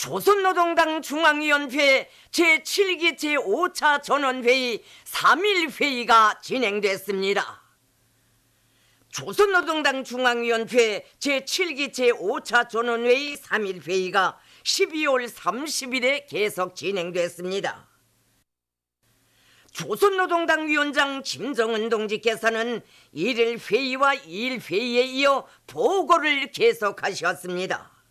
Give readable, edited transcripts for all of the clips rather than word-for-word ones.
조선노동당 중앙위원회 제7기 제5차 전원회의 3.1회의가 진행됐습니다. 조선노동당 중앙위원회 제7기 제5차 전원회의 3.1회의가 12월 30일에 계속 진행됐습니다. 조선노동당 위원장 김정은 동지께서는 1일 회의와 2일 회의에 이어 보고를 계속하셨습니다.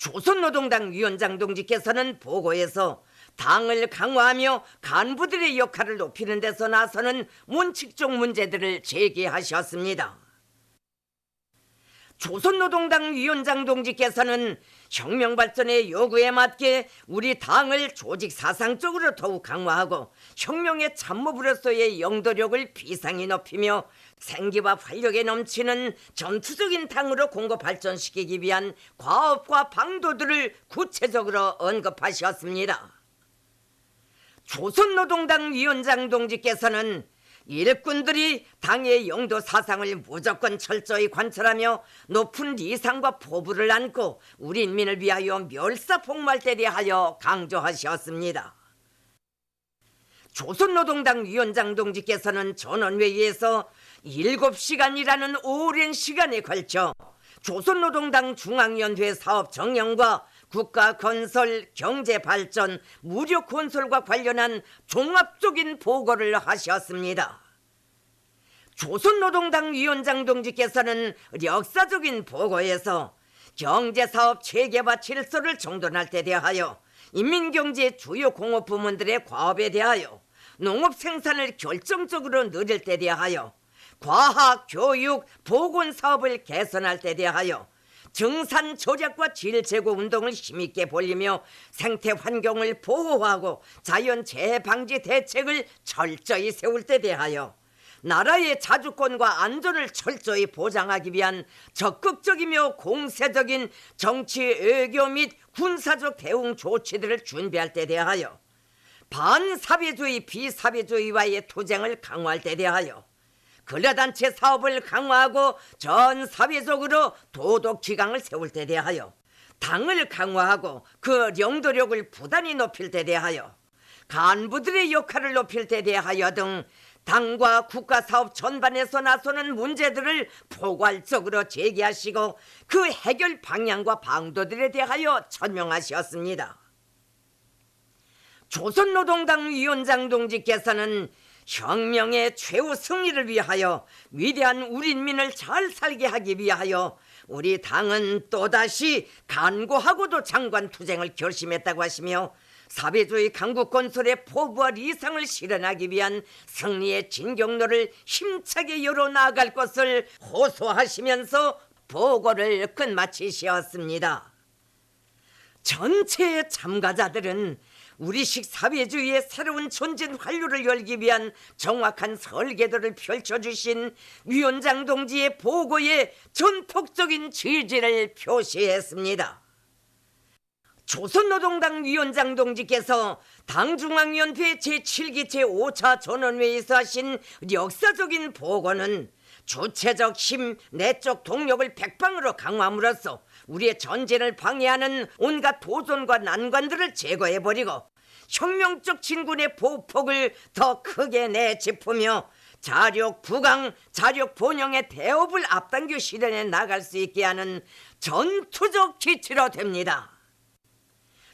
조선노동당 위원장 동지께서는 보고에서 당을 강화하며 간부들의 역할을 높이는 데서 나서는 원칙적 문제들을 제기하셨습니다. 조선노동당 위원장 동지께서는 혁명발전의 요구에 맞게 우리 당을 조직사상적으로 더욱 강화하고 혁명의 참모부로서의 영도력을 비상히 높이며 생기와 활력에 넘치는 전투적인 당으로 공고 발전시키기 위한 과업과 방도들을 구체적으로 언급하셨습니다. 조선노동당 위원장 동지께서는 일꾼들이 당의 영도 사상을 무조건 철저히 관철하며 높은 리상과 포부를 안고 우리 인민을 위하여 멸사폭발되려 하여 강조하셨습니다. 조선노동당 위원장 동지께서는 전원회의에서 7시간이라는 오랜 시간에 걸쳐 조선노동당 중앙위원회 사업 정령과 국가건설, 경제발전, 무력건설과 관련한 종합적인 보고를 하셨습니다. 조선노동당 위원장 동지께서는 역사적인 보고에서 경제사업 체계와 질서를 정돈할 때 대하여 인민경제 주요 공업부문들의 과업에 대하여 농업생산을 결정적으로 늘릴 때 대하여 과학, 교육, 보건사업을 개선할 때 대하여 증산 절약과 질 제고 운동을 힘있게 벌이며 생태 환경을 보호하고 자연재해 방지 대책을 철저히 세울 때 대하여 나라의 자주권과 안전을 철저히 보장하기 위한 적극적이며 공세적인 정치, 외교 및 군사적 대응 조치들을 준비할 때 대하여 반사회주의, 비사회주의와의 투쟁을 강화할 때 대하여 근로단체 사업을 강화하고 전 사회적으로 도덕기강을 세울 때 대하여 당을 강화하고 그 영도력을 부단히 높일 때 대하여 간부들의 역할을 높일 때 대하여 등 당과 국가사업 전반에서 나서는 문제들을 포괄적으로 제기하시고 그 해결 방향과 방도들에 대하여 설명하셨습니다. 조선노동당 위원장 동지께서는 혁명의 최후 승리를 위하여 위대한 우리 인민을 잘 살게 하기 위하여 우리 당은 또다시 간고하고도 장관 투쟁을 결심했다고 하시며 사회주의 강국 건설의 포부와 리상을 실현하기 위한 승리의 진경로를 힘차게 열어 나아갈 것을 호소하시면서 보고를 끝마치셨습니다. 전체 참가자들은 우리식 사회주의의 새로운 전진 활로를 열기 위한 정확한 설계도를 펼쳐주신 위원장 동지의 보고에 전폭적인 지지를 표시했습니다. 조선노동당 위원장 동지께서 당중앙위원회 제7기 제5차 전원회의에서 하신 역사적인 보고는 주체적 힘, 내적 동력을 백방으로 강화함으로써 우리의 전진을 방해하는 온갖 도전과 난관들을 제거해버리고 혁명적 진군의 보폭을 더 크게 내짚으며 자력 부강, 자력 본영의 대업을 앞당겨 실현해 나갈 수 있게 하는 전투적 기치로 됩니다.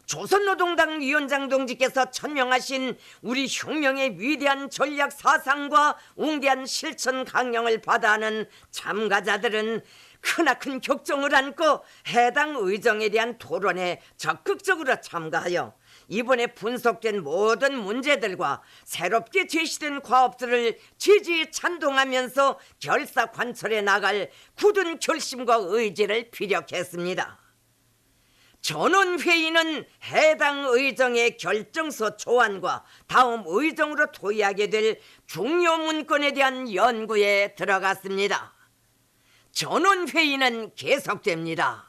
조선노동당 위원장 동지께서 천명하신 우리 혁명의 위대한 전략 사상과 웅대한 실천 강령을 받아하는 참가자들은 크나큰 격정을 안고 해당 의정에 대한 토론에 적극적으로 참가하여 이번에 분석된 모든 문제들과 새롭게 제시된 과업들을 지지 찬동하면서 결사관철해 나갈 굳은 결심과 의지를 피력했습니다. 전원회의는 해당 의정의 결정서 초안과 다음 의정으로 토의하게 될 중요 문건에 대한 연구에 들어갔습니다. 전원회의는 계속됩니다.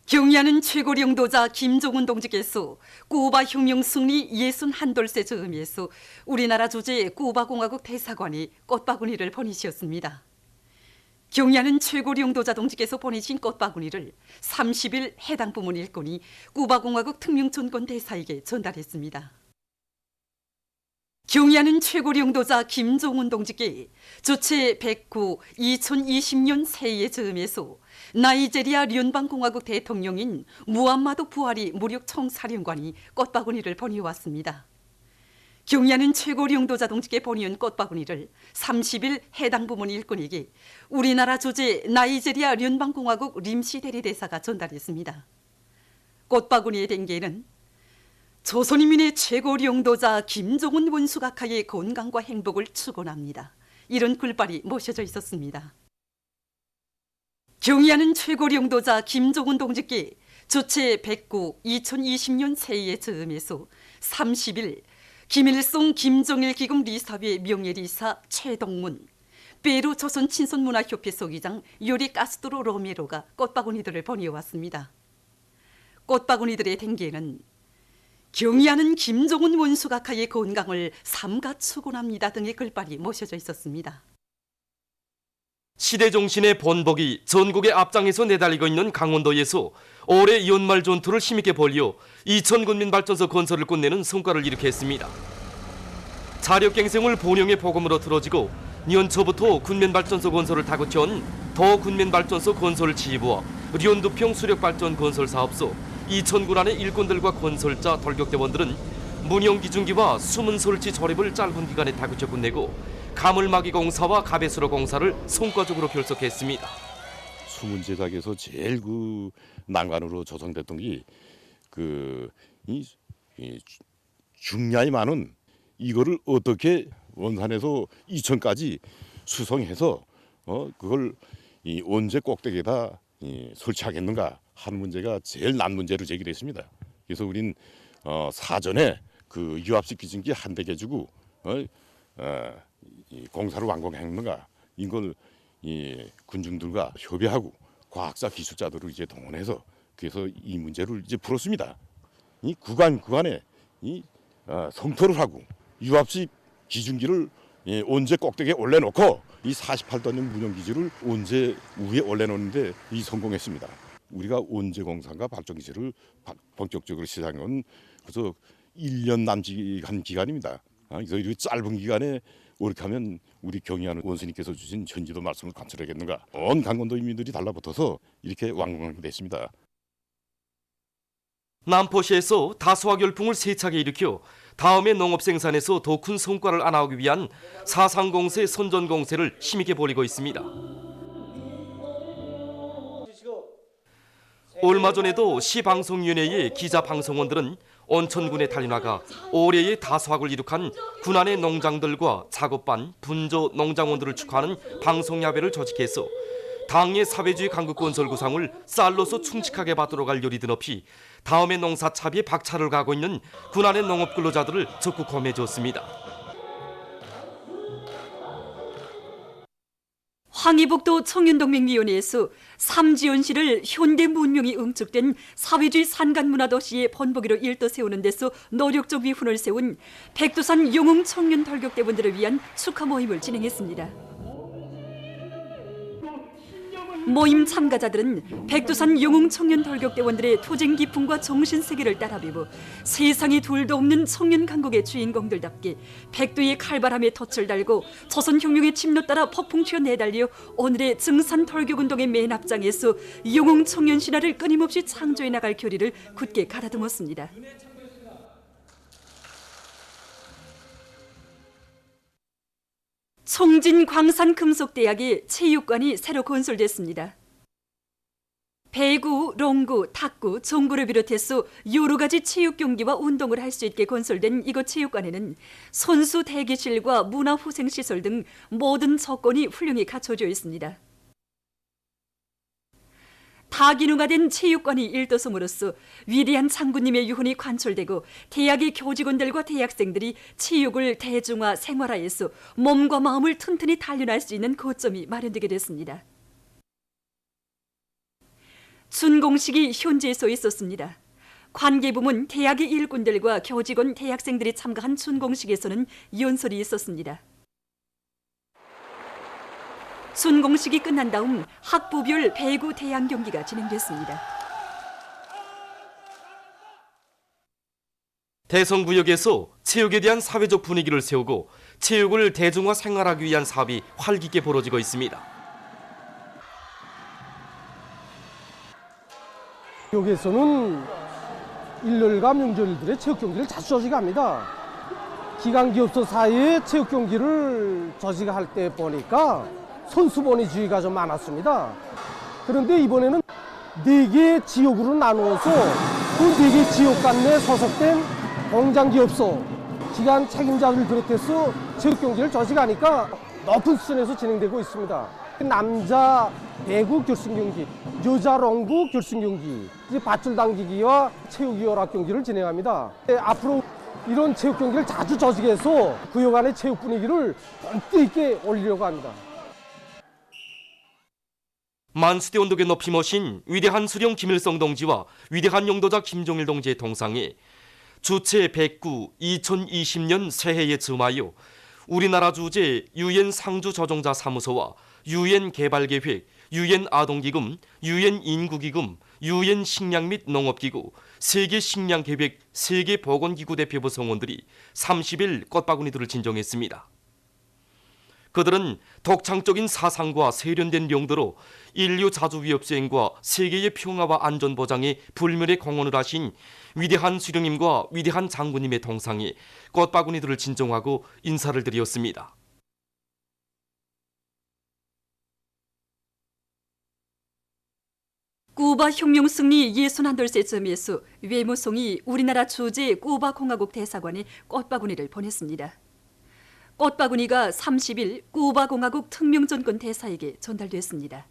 경의하는 최고領導자 김정은 동지께서 쿠바 혁명 승리 61돌세 즈음에서 우리나라 주재 쿠바 공화국 대사관이 꽃바구니를 보내셨습니다. 경야는 최고 용도자 동지께서 보내신 꽃바구니를 30일 해당 부문 일꾼이 쿠바공화국 특명전권 대사에게 전달했습니다. 경야는 최고 용도자 김종훈 동지께 주체 109 2020년 새해 즈음에서 나이제리아聯邦공화국 대통령인 무함마도 부하리 무력 총사령관이 꽃바구니를 보내왔습니다. 경야는 최고 용도자 동지께 보내온 꽃바구니를 30일 해당 부문 일꾼에게 우리나라 주재 나이제리아聯邦공화국 림시 대리대사가 전달했습니다. 꽃바구니의 댕기에는 조선인민의 최고 용도자 김종훈 원수각하의 건강과 행복을 축원합니다. 이런 글발이 모셔져 있었습니다. 경야는 최고 용도자 김종훈 동지께 주체 109 2020년 새해 즈음에서 30일 김일성 김정일 기금 리사회 명예리사 최동문, 페루 조선 친선문화협회 소기장 요리 카스트로 로메로가 꽃바구니들을 보내왔습니다. 꽃바구니들의 댕기에는 경의하는 김종훈 원수각하의 건강을 삼가 축원합니다 등의 글발이 모셔져 있었습니다. 시대 정신의 번복이 전국의 앞장에서 내달리고 있는 강원도에서 올해 연말 전투를 힘있게 벌여 이천군민발전소 건설을 끝내는 성과를 일으켰습니다. 자력갱생을 본영의 복음으로 틀어지고 년초부터 군민발전소 건설을 다그쳐온 더 군민발전소 건설 지부와 련두평 수력발전 건설 사업소, 이천군 안의 일꾼들과 건설자, 돌격대원들은 문형기중기와 수문 설치 조립을 짧은 기간에 다그쳐 끝내고 가물막이 공사와 가배수로 공사를 성과적으로 결석했습니다. 수문 제작에서 제일 난관으로 조성됐던 게 중량이 많은 이거를 어떻게 원산에서 이천까지 수송해서 그걸 언제 꼭대기에다 설치하겠는가 하는 문제가 제일 난 문제로 제기됐습니다. 그래서 우린 사전에 그 유압식 기증기 한 대 개주고 공사를 완공했는가 이걸 군중들과 협의하고 과학자 기술자들을 이제 동원해서 그래서 이 문제를 이제 풀었습니다. 이 구간에 성토를 하고 유압식 기중기를 언제 꼭대기에 올려놓고 이 48톤 문형기지를 언제 위에 올려놓는데 성공했습니다. 우리가 언제 공사가 발전기지를 본격적으로 시작한 건 그래서 1년 남짓한 기간입니다. 그래서 이렇게 짧은 기간에 이렇게 하면 우리 경의하는 원수님께서 주신 전지도 말씀을 관철하겠는가. 온 강원도 인민들이 달라붙어서 이렇게 완공됐습니다. 남포시에서 다수화 열풍을 세차게 일으켜 다음의 농업 생산에서 더 큰 성과를 안아오기 위한 사상공세 선전공세를 힘있게 벌이고 있습니다. 얼마 전에도 시방송위원회의 기자방송원들은 온천군에 달려나가 올해의 다수확을 이룩한 군안의 농장들과 작업반, 분조 농장원들을 축하하는 방송야배를 조직해서 당의 사회주의 강국건설 구상을 쌀로서 충직하게 받도록 할 요리 드높이 다음의 농사차비에 박차를 가고 있는 군안의 농업근로자들을 적극 험해줬습니다. 황희북도 청년동맹위원회에서 삼지연시를 현대 문명이 응축된 사회주의 산간문화도시의 번복이로 일떠 세우는 데서 노력적 위훈을 세운 백두산 영웅 청년 돌격대원들을 위한 축하 모임을 진행했습니다. 모임 참가자들은 백두산 영웅 청년 돌격대원들의 투쟁 기풍과 정신세계를 따라 배워 세상에 둘도 없는 청년 강국의 주인공들답게 백두의 칼바람에 덫을 달고 조선혁명의 침노 따라 폭풍 튀어 내달려 오늘의 증산 돌격운동의 맨 앞장에서 영웅 청년 신화를 끊임없이 창조해 나갈 결의를 굳게 가다듬었습니다. 총진 광산금속대학의 체육관이 새로 건설됐습니다. 배구, 롱구, 탁구, 종구를 비롯해서 여러 가지 체육 경기와 운동을 할 수 있게 건설된 이곳 체육관에는 선수 대기실과 문화후생시설 등 모든 조건이 훌륭히 갖춰져 있습니다. 다기능화된 체육관이 일도섬으로써 위대한 장군님의 유훈이 관철되고 대학의 교직원들과 대학생들이 체육을 대중화, 생활화해서 몸과 마음을 튼튼히 단련할 수 있는 거점이 마련되게 됐습니다. 준공식이 현지에서 있었습니다. 관계부문 대학의 일꾼들과 교직원, 대학생들이 참가한 준공식에서는 연설이 있었습니다. 순공식이 끝난 다음 학부별 배구 대항 경기가 진행됐습니다. 대성구역에서 체육에 대한 사회적 분위기를 세우고 체육을 대중화 생활하기 위한 사업이 활기있게 벌어지고 있습니다. 여기에서는 일요일과 명절들의 체육 경기를 자주 저지합니다. 기관기업소 사이에 체육 경기를 저지할 때 보니까 선수번이주의가 좀 많았습니다. 그런데 이번에는 4개 지역으로 나누어서 그 4개 지역 간에 소속된 공장기업소, 기관 책임자들을 비롯해서 체육 경기를 저지하니까 높은 수준에서 진행되고 있습니다. 남자 배구 결승 경기, 여자 롱구 결승 경기, 이제 밧줄 당기기와 체육이월합 경기를 진행합니다. 앞으로 이런 체육 경기를 자주 저지해서 구역 안의 체육 분위기를 본뜨 있게 올리려고 합니다. 만수대 언덕에 높이 모신 위대한 수령 김일성 동지와 위대한 용도자 김종일 동지의 동상에 주체 109 2020년 새해에 즈음하여 우리나라 주재 유엔 상주 조정자 사무소와 유엔 개발계획, 유엔 아동기금, 유엔 인구기금, 유엔 식량 및 농업기구, 세계식량계획, 세계보건기구 대표부 성원들이 30일 꽃바구니들을 진정했습니다. 그들은 독창적인 사상과 세련된 용도로 인류 자주위협 수행과 세계의 평화와 안전 보장에 불멸의 공헌을 하신 위대한 수령님과 위대한 장군님의 동상에 꽃바구니들을 진정하고 인사를 드렸습니다. 쿠바 혁명 승리 61돌째쯤에서 외무성이 우리나라 주재 쿠바 공화국 대사관에 꽃바구니를 보냈습니다. 꽃바구니가 30일 쿠바 공화국 특명전권 대사에게 전달됐습니다.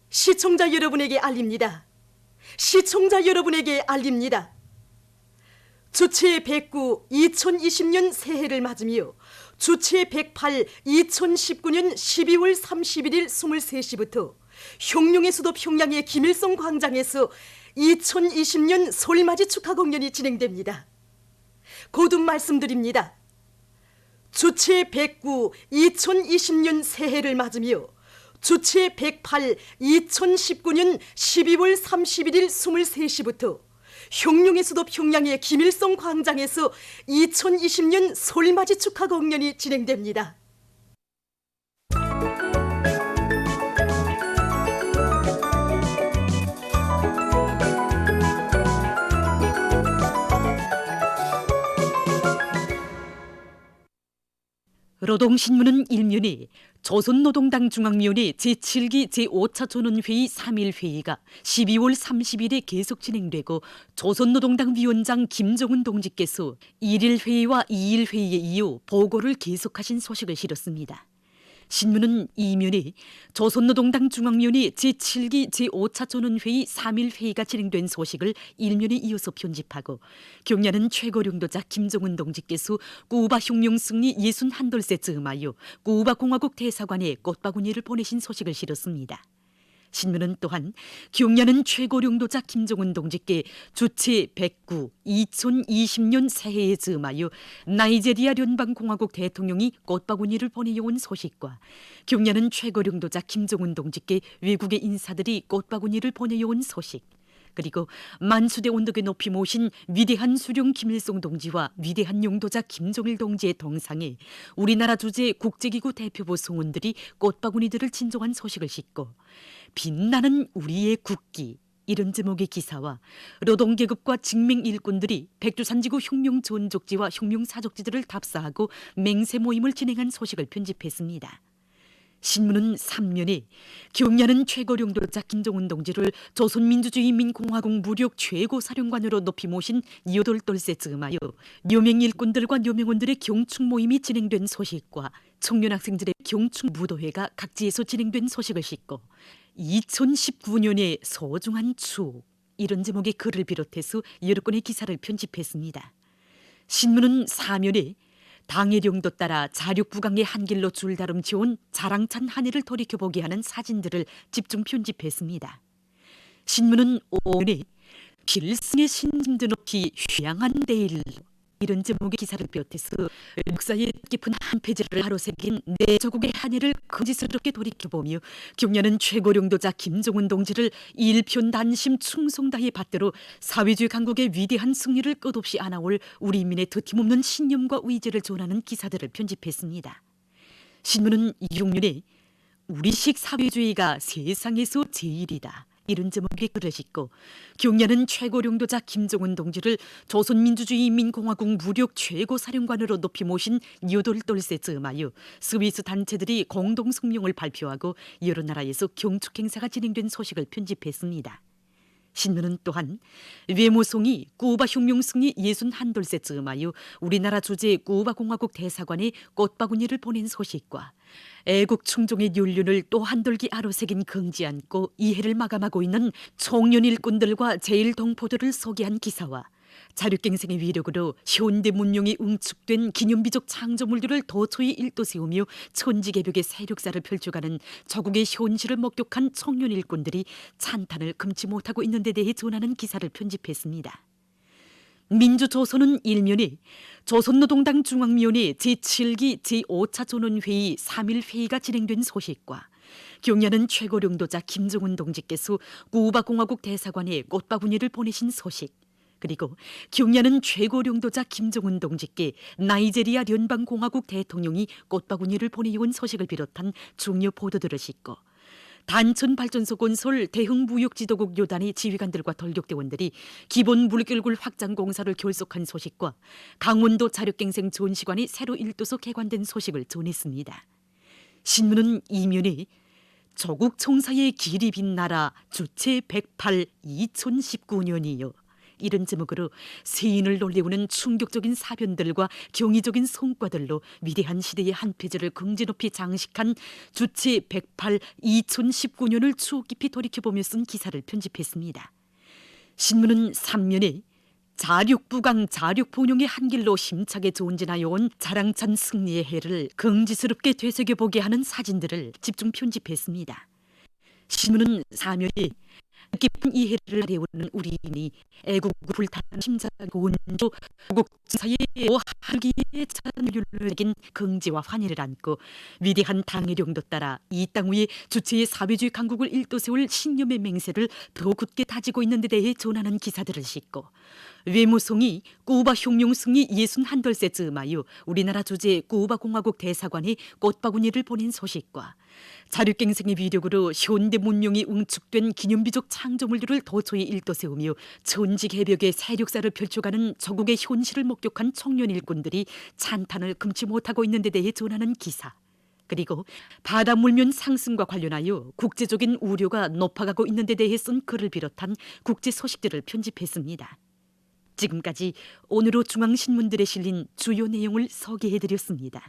시청자 여러분에게 알립니다. 시청자 여러분에게 알립니다. 주체 109 2020년 새해를 맞으며 주체 108 2019년 12월 31일 23시부터 혁명의 수도 평양의 김일성 광장에서 2020년 설맞이 축하 공연이 진행됩니다. 거듭 말씀드립니다. 주체 109 2020년 새해를 맞으며 주체 108 2019년 12월 31일 23시부터 혁명의 수도 평양의 김일성 광장에서 2020년 설맞이 축하 공연이 진행됩니다. 노동신문은 일면에 조선노동당 중앙위원회 제7기 제5차 전원회의 3.1회의가 12월 30일에 계속 진행되고 조선노동당 위원장 김정은 동지께서 1일 회의와 2일 회의에 이어 보고를 계속하신 소식을 실었습니다. 신문은 이면에 조선노동당 중앙위원회 제7기 제5차 전원회의 3일 회의가 진행된 소식을 일면에 이어서 편집하고 경야는 최고령도자 김정은 동지께서 쿠바 혁명 승리 61돌째 즈음하여 쿠바 공화국 대사관에 꽃바구니를 보내신 소식을 실었습니다. 신문은 또한 경야는 최고령도자 김정은 동지께 주체 109 2020년 새해에 즈음하여 나이제리아 연방공화국 대통령이 꽃바구니를 보내온 소식과 경야는 최고령도자 김정은 동지께 외국의 인사들이 꽃바구니를 보내온 소식, 그리고 만수대 언덕에 높이 모신 위대한 수령 김일성 동지와 위대한 용도자 김종일 동지의 동상에 우리나라 주재 국제기구 대표부 성원들이 꽃바구니들을 진정한 소식을 싣고 빛나는 우리의 국기, 이런 제목의 기사와 노동계급과 직맹일꾼들이 백두산지구 혁명전족지와 혁명사족지들을 답사하고 맹세 모임을 진행한 소식을 편집했습니다. 신문은 3면에 경야는 최고령도자 김정은 동지를 조선민주주의인민공화국 무력 최고사령관으로 높이 모신 8돌째 즈음하여 묘명일꾼들과 묘명원들의 경축 모임이 진행된 소식과 청년학생들의 경축 무도회가 각지에서 진행된 소식을 싣고 2019년의 소중한 추억, 이런 제목의 글을 비롯해서 여러 건의 기사를 편집했습니다. 신문은 4면에 당의 령도 따라 자륙부강의 한길로 줄다름치온 자랑찬 한 해를 돌이켜보게 하는 사진들을 집중 편집했습니다. 신문은 5면에 필승의 신진드 높이 휴양한 내일, 이런 제목의 기사를 비롯해서 역사의 깊은 한 페이지를 하루새긴 내 조국의 한해를 거짓스럽게 돌이켜보며 경련은 최고령도자 김정은 동지를 일편단심 충성다해 받들어 사회주의 강국의 위대한 승리를 끝없이 안아올 우리 인민의 더팀없는 신념과 의지를 전하는 기사들을 편집했습니다. 신문은 6년에 우리식 사회주의가 세상에서 제일이다, 이런 제목의 글을 싣고 경련은 최고령도자 김정은 동지를 조선민주주의인민공화국 무력 최고사령관으로 높이 모신 8돌째 즈음하여 스위스 단체들이 공동성명을 발표하고 여러 나라에서 경축 행사가 진행된 소식을 편집했습니다. 신문은 또한 외무성이 쿠바 혁명 승리 61돌째 즈음하여 우리나라 주재 쿠바공화국 대사관에 꽃바구니를 보낸 소식과 애국 충종의 연륜을 또 한돌기 아로새긴 긍지 않고 이해를 마감하고 있는 청년 일꾼들과 제일동포들을 소개한 기사와 자륙갱생의 위력으로 현대 문명이 응축된 기념비적 창조물들을 도처에 일도 세우며 천지개벽의 세력사를 펼쳐가는 저국의 현실을 목격한 청년 일꾼들이 찬탄을 금치 못하고 있는 데 대해 전하는 기사를 편집했습니다. 민주조선은 일면에 조선노동당 중앙위원회 제7기 제5차 전원회의 3일 회의가 진행된 소식과 경련은 최고령도자 김정은 동지께서 쿠바공화국 대사관에 꽃바구니를 보내신 소식, 그리고 경련은 최고령도자 김정은 동지께 나이제리아聯邦공화국 대통령이 꽃바구니를 보내온 소식을 비롯한 중요 보도들을 싣고 단천발전소 건설 대흥 무역지도국 요단의 지휘관들과 돌격대원들이 기본 물결굴 확장 공사를 결속한 소식과 강원도 자력갱생 전시관이 새로 1도소 개관된 소식을 전했습니다. 신문은 이면에 조국 총사의 길이 빛 나라 주체 108 2019년이요, 이런 제목으로 세인을 놀래우는 충격적인 사변들과 경이적인 성과들로 위대한 시대의 한 페이지를 긍지 높이 장식한 주체 108 2019년을 추억 깊이 돌이켜보며 쓴 기사를 편집했습니다. 신문은 3면에 자륙부강 자륙본용의 한 길로 힘차게 전진하여 온 자랑찬 승리의 해를 긍지스럽게 되새겨보게 하는 사진들을 집중 편집했습니다. 신문은 4면에 깊은 이해를 아래오는 우리인이 애국을 불타는 심장과 원조 조국 사이의 한기의 찬율을 내긴 긍지와 환희를 안고 위대한 당의 령도 따라 이 땅 위에 주체의 사회주의 강국을 일도 세울 신념의 맹세를 더 굳게 다지고 있는 데 대해 전하는 기사들을 싣고 외무성이 쿠바 혁명 승리 61돌째 즈음하여 우리나라 주재 쿠바공화국 대사관에 꽃바구니를 보낸 소식과 자륙갱생의 위력으로 현대 문명이 응축된 기념비적 창조물들을 도처에 일도 세우며 천지개벽의 세력사를 펼쳐가는 저국의 현실을 목격한 청년 일꾼들이 찬탄을 금치 못하고 있는 데 대해 전하는 기사, 그리고 바다 물면 상승과 관련하여 국제적인 우려가 높아가고 있는 데 대해 쓴 글을 비롯한 국제 소식들을 편집했습니다. 지금까지 오늘의 중앙신문들에 실린 주요 내용을 소개해드렸습니다.